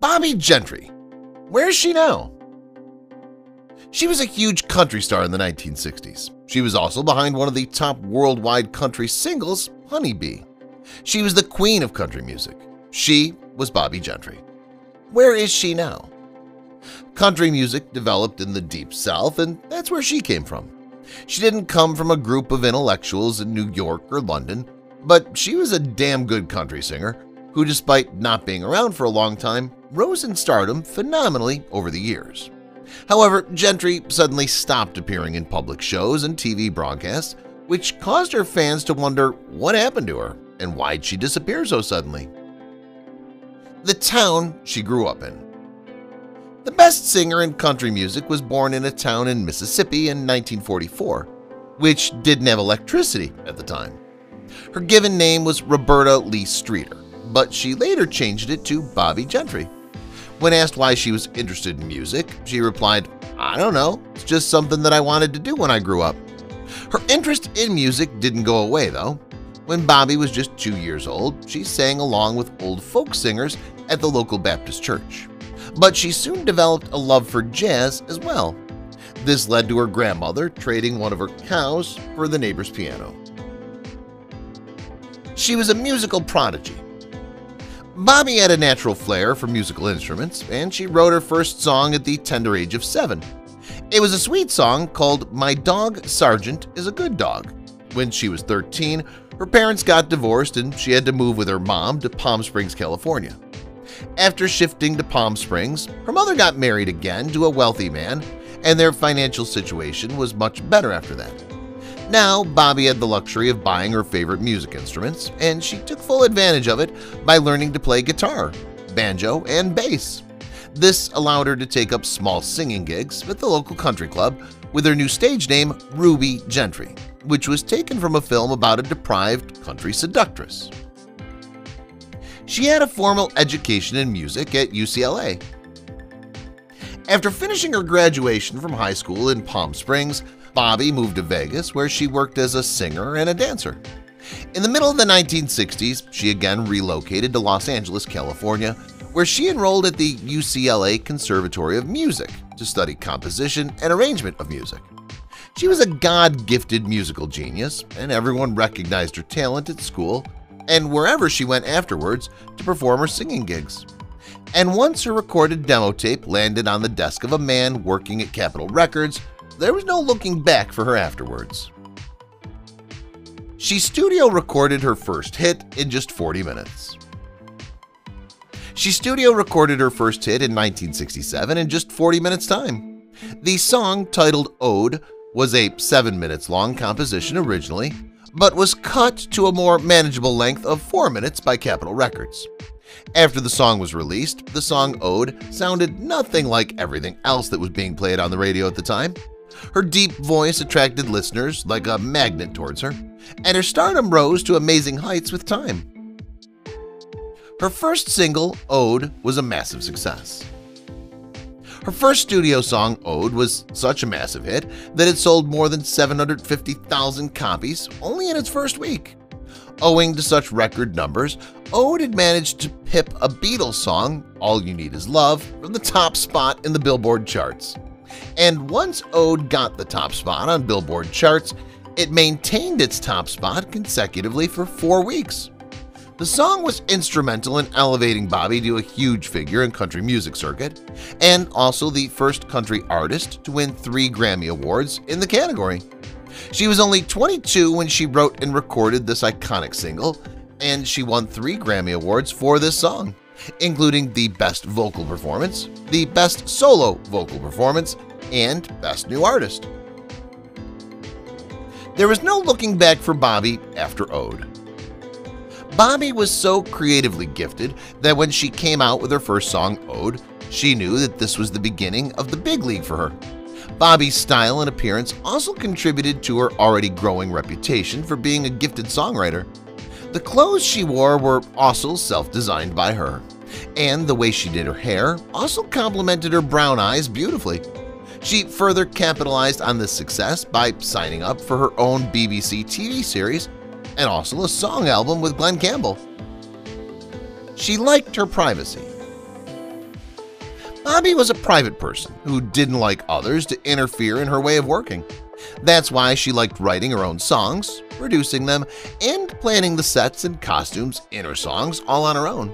Bobbie Gentry. Where is she now? She was a huge country star in the 1960s. She was also behind one of the top worldwide country singles, Honey Bee. She was the queen of country music. She was Bobbie Gentry. Where is she now? Country music developed in the Deep South, and that's where she came from. She didn't come from a group of intellectuals in New York or London, but she was a damn good country singer who, despite not being around for a long time, rose in stardom phenomenally over the years. However, Gentry suddenly stopped appearing in public shows and TV broadcasts, which caused her fans to wonder what happened to her and why'd she disappear so suddenly. The town she grew up in. The best singer in country music was born in a town in Mississippi in 1944, which didn't have electricity at the time. Her given name was Roberta Lee Streeter, but she later changed it to Bobbie Gentry. When asked why she was interested in music, she replied, "I don't know, it's just something that I wanted to do when I grew up." Her interest in music didn't go away, though. When Bobbie was just 2 years old, she sang along with old folk singers at the local Baptist church. But she soon developed a love for jazz as well. This led to her grandmother trading one of her cows for the neighbor's piano. She was a musical prodigy. Bobbie had a natural flair for musical instruments, and she wrote her first song at the tender age of 7. It was a sweet song called "My Dog Sargent is a Good Dog." When she was 13, her parents got divorced and she had to move with her mom to Palm Springs, California. After shifting to Palm Springs, her mother got married again to a wealthy man, and their financial situation was much better after that. Now, Bobbie had the luxury of buying her favorite music instruments, and she took full advantage of it by learning to play guitar, banjo, and bass. This allowed her to take up small singing gigs at the local country club with her new stage name, Ruby Gentry, which was taken from a film about a deprived country seductress. She had a formal education in music at UCLA. After finishing her graduation from high school in Palm Springs, Bobbie moved to Vegas, where she worked as a singer and a dancer. In the middle of the 1960s, she again relocated to Los Angeles, California, where she enrolled at the UCLA Conservatory of Music to study composition and arrangement of music. She was a God-gifted musical genius, and everyone recognized her talent at school and wherever she went afterwards to perform her singing gigs. And once her recorded demo tape landed on the desk of a man working at Capitol Records, there was no looking back for her afterwards. She studio recorded her first hit in just 40 minutes. She studio recorded her first hit in 1967 in just 40 minutes' time. The song, titled Ode, was a 7 minutes long composition originally, but was cut to a more manageable length of 4 minutes by Capitol Records. After the song was released, the song Ode sounded nothing like everything else that was being played on the radio at the time. Her deep voice attracted listeners like a magnet towards her, and her stardom rose to amazing heights with time. Her first single, Ode, was a massive success. Her first studio song, Ode, was such a massive hit that it sold more than 750,000 copies only in its first week. Owing to such record numbers, Ode had managed to pip a Beatles song, All You Need Is Love, from the top spot in the Billboard charts. And once Ode got the top spot on Billboard charts, it maintained its top spot consecutively for 4 weeks. The song was instrumental in elevating Bobbie to a huge figure in country music circuit, and also the first country artist to win 3 Grammy Awards in the category. She was only 22 when she wrote and recorded this iconic single, and she won 3 Grammy Awards for this song, including the Best Vocal Performance, the Best Solo Vocal Performance, and Best New Artist. There was no looking back for Bobbie after Ode. Bobbie was so creatively gifted that when she came out with her first song, Ode, she knew that this was the beginning of the big league for her. Bobbie's style and appearance also contributed to her already growing reputation for being a gifted songwriter. The clothes she wore were also self-designed by her, and the way she did her hair also complemented her brown eyes beautifully. She further capitalized on this success by signing up for her own BBC TV series and also a song album with Glenn Campbell. She liked her privacy. Bobbie was a private person who didn't like others to interfere in her way of working. That's why she liked writing her own songs, producing them, and planning the sets and costumes in her songs all on her own.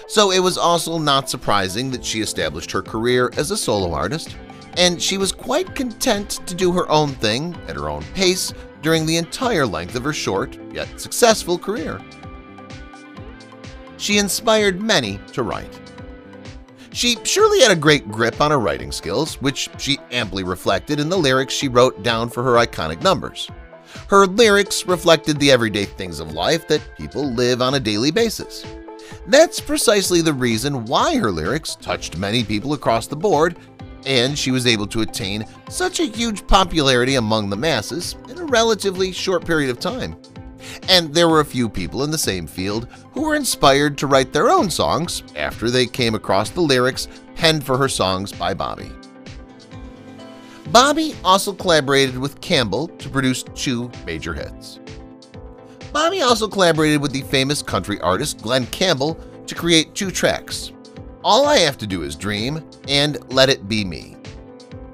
So it was also not surprising that she established her career as a solo artist, and she was quite content to do her own thing at her own pace during the entire length of her short yet successful career. She inspired many to write. She surely had a great grip on her writing skills, which she amply reflected in the lyrics she wrote down for her iconic numbers. Her lyrics reflected the everyday things of life that people live on a daily basis. That's precisely the reason why her lyrics touched many people across the board, and she was able to attain such a huge popularity among the masses in a relatively short period of time. And there were a few people in the same field who were inspired to write their own songs after they came across the lyrics penned for her songs by Bobbie. Bobbie also collaborated with Campbell to produce 2 major hits. Bobbie also collaborated with the famous country artist Glen Campbell to create 2 tracks, All I Have to Do Is Dream and Let It Be Me.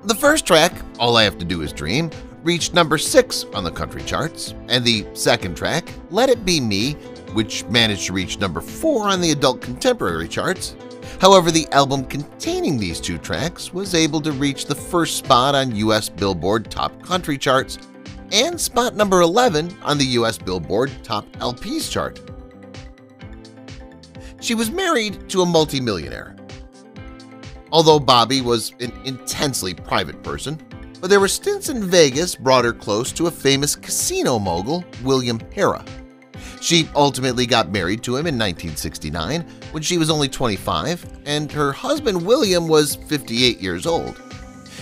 The first track, All I Have to Do Is Dream, reached number 6 on the country charts, and the second track, Let It Be Me, which managed to reach number 4 on the adult contemporary charts. However, the album containing these 2 tracks was able to reach the first spot on US Billboard Top Country charts and spot number 11 on the US Billboard Top LPs chart. She was married to a multimillionaire. Although Bobbie was an intensely private person, but there were stints in Vegas brought her close to a famous casino mogul, William Harrah. She ultimately got married to him in 1969 when she was only 25, and her husband William was 58 years old.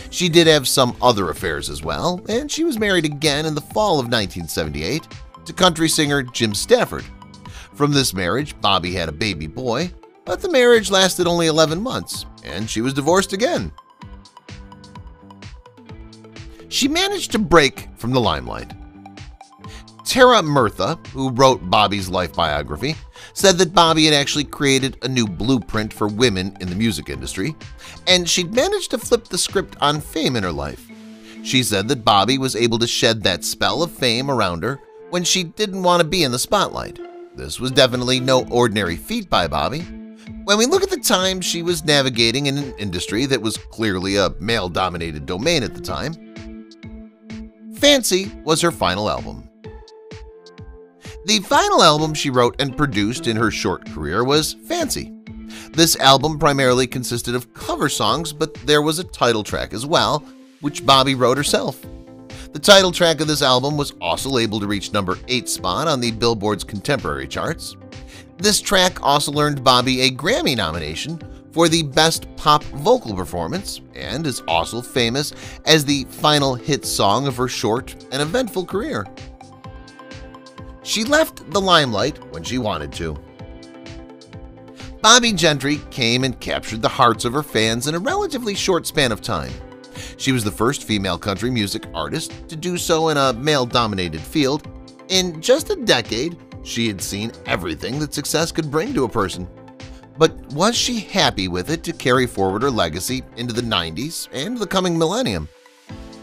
She did have some other affairs as well, and she was married again in the fall of 1978 to country singer Jim Stafford. From this marriage, Bobbie had a baby boy, but the marriage lasted only 11 months, and she was divorced again. She managed to break from the limelight. Tara Murtha, who wrote Bobbie's life biography, said that Bobbie had actually created a new blueprint for women in the music industry, and she'd managed to flip the script on fame in her life. She said that Bobbie was able to shed that spell of fame around her when she didn't want to be in the spotlight. This was definitely no ordinary feat by Bobbie. When we look at the time she was navigating in an industry that was clearly a male-dominated domain at the time, Fancy was her final album. The final album she wrote and produced in her short career was Fancy. This album primarily consisted of cover songs, but there was a title track as well, which Bobbie wrote herself. The title track of this album was also able to reach number 8 spot on the Billboard's contemporary charts. This track also earned Bobbie a Grammy nomination for the Best Pop Vocal Performance and is also famous as the final hit song of her short and eventful career. She left the limelight when she wanted to. Bobbie Gentry came and captured the hearts of her fans in a relatively short span of time. She was the first female country music artist to do so in a male-dominated field. In just a decade, she had seen everything that success could bring to a person. But was she happy with it to carry forward her legacy into the 90s and the coming millennium?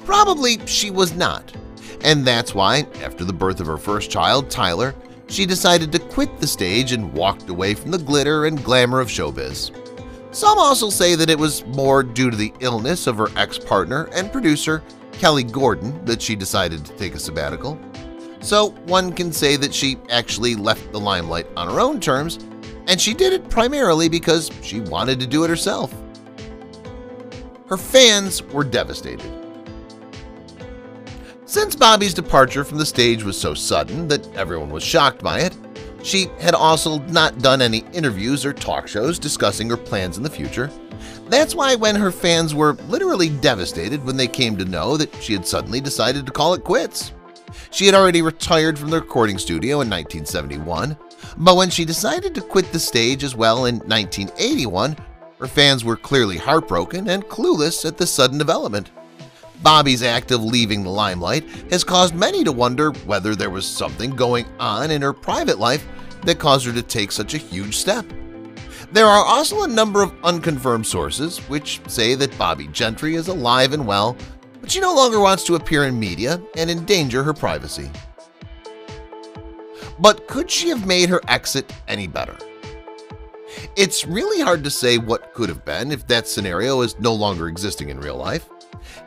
Probably she was not. And that's why, after the birth of her first child, Tyler, she decided to quit the stage and walked away from the glitter and glamour of showbiz. Some also say that it was more due to the illness of her ex-partner and producer, Kelly Gordon, that she decided to take a sabbatical. So one can say that she actually left the limelight on her own terms, and she did it primarily because she wanted to do it herself. Her fans were devastated. Since Bobbie's departure from the stage was so sudden that everyone was shocked by it, she had also not done any interviews or talk shows discussing her plans in the future. That's why when her fans were literally devastated when they came to know that she had suddenly decided to call it quits. She had already retired from the recording studio in 1971, but when she decided to quit the stage as well in 1981, her fans were clearly heartbroken and clueless at the sudden development. Bobbie's act of leaving the limelight has caused many to wonder whether there was something going on in her private life that caused her to take such a huge step. There are also a number of unconfirmed sources which say that Bobbie Gentry is alive and well, but she no longer wants to appear in media and endanger her privacy. But could she have made her exit any better? It's really hard to say what could have been if that scenario is no longer existing in real life.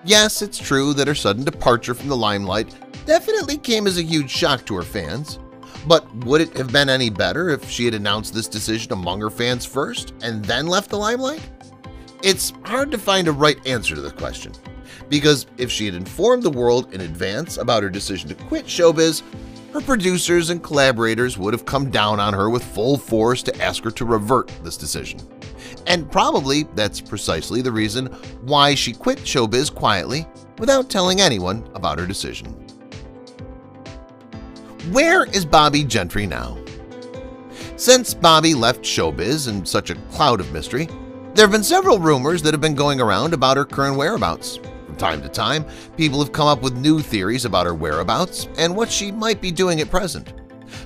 Yes, it's true that her sudden departure from the limelight definitely came as a huge shock to her fans. But would it have been any better if she had announced this decision among her fans first and then left the limelight? It's hard to find a right answer to this question, because if she had informed the world in advance about her decision to quit showbiz, her producers and collaborators would have come down on her with full force to ask her to revert this decision. And probably that's precisely the reason why she quit showbiz quietly without telling anyone about her decision. Where is Bobbie Gentry now? Since Bobbie left showbiz in such a cloud of mystery, there have been several rumors that have been going around about her current whereabouts. From time to time, people have come up with new theories about her whereabouts and what she might be doing at present.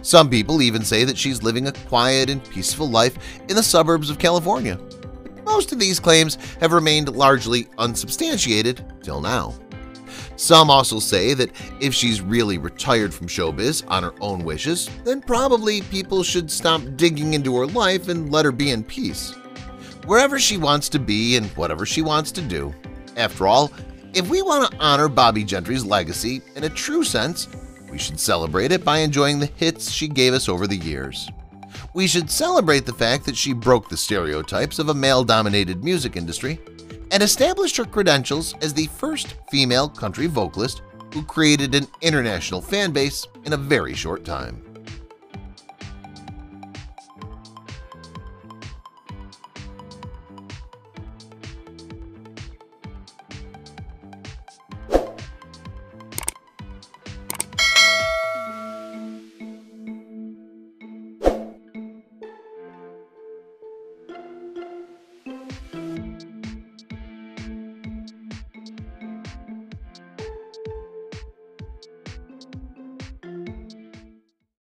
Some people even say that she's living a quiet and peaceful life in the suburbs of California. Most of these claims have remained largely unsubstantiated till now. Some also say that if she's really retired from showbiz on her own wishes, then probably people should stop digging into her life and let her be in peace. Wherever she wants to be and whatever she wants to do. After all, if we want to honor Bobbie Gentry's legacy in a true sense, we should celebrate it by enjoying the hits she gave us over the years. We should celebrate the fact that she broke the stereotypes of a male-dominated music industry and established her credentials as the first female country vocalist who created an international fan base in a very short time.